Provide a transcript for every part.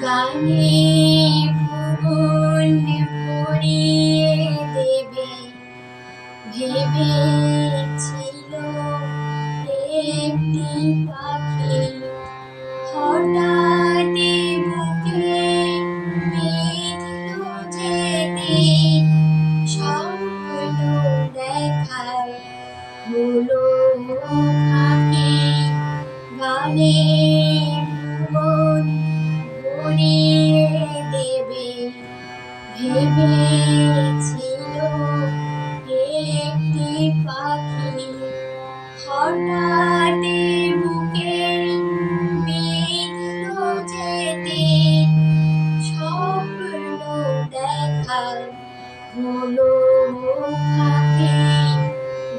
গানে ভুবন ভরিয়ে দেবে ভেবেছিল একটি পাখি হঠাৎ বুকে বিঁধল যেদিন স্বপ্ন দেখায় হলো ফাঁকি গানে ভুবন ভরিয়ে দেবে ভেবেছিল একটি পাখি হঠাৎ বুকে বিঁধল যেদিন স্বপ্ন দেখায় হলো ফাঁকি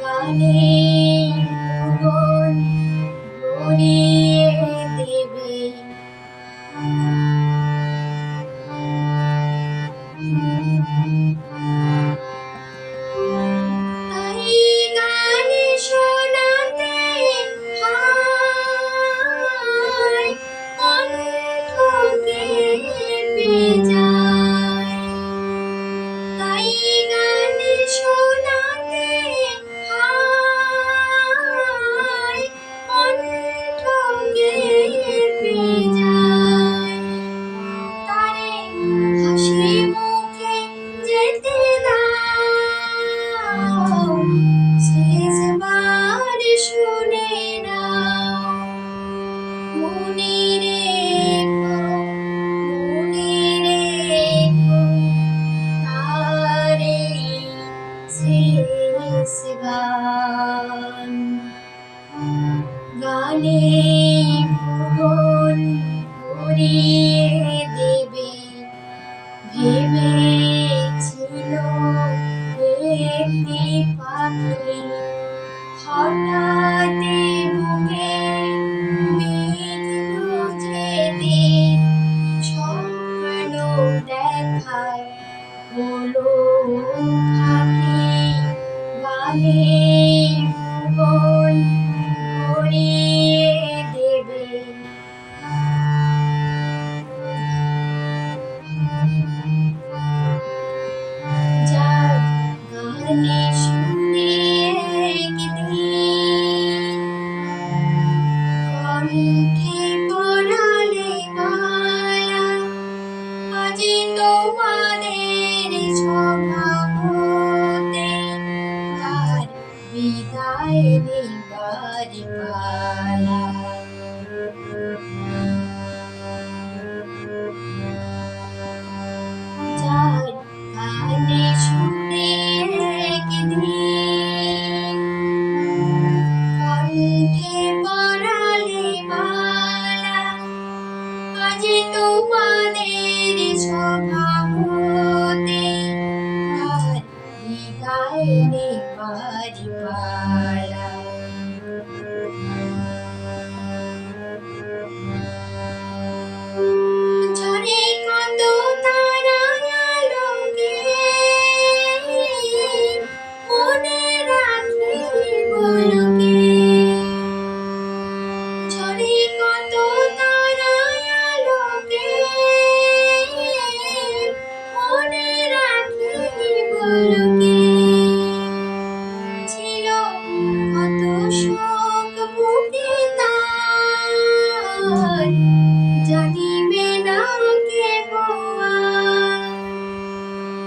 গানে ভুবন ভরিয়ে দেবে। তাই গান শোনাতে হয় কণ্ঠ কেঁপে যায়। তাই গান শোনাতে হয় কণ্ঠ কেঁপে যায়। তারে হাসি মুখে যেতে দাও শেষবার শুনে নাও মনে রেখো তারে শেষ গান গানে ভুবন ভরিয়ে দেবে ভেবেছিল একটি পাখি হঠাৎ বুকে বিঁধল যেদিন স্বপ্ন দেখায় হলো ফাঁকি গানে ভুবন ভরিয়ে দেবে। যার গানে শুনে একদিন কণ্ঠে পরালে মালা আজি তোমাদের স্বভাব হতে তার বিদায় নেবার পালা। যার গানে শুনে একদিন কণ্ঠে পরালে মালা আজি তোমাদের স্বভাব হতে তার বিদায় নেবার পালা। ঝরে কত তারা আলোকে মনে রাখি বলকে ঝরে কত তারা আলোকে মনে রাখি বলকে ছিল কত শোক বুকে তার জানিবে না কেহ আর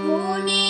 মনে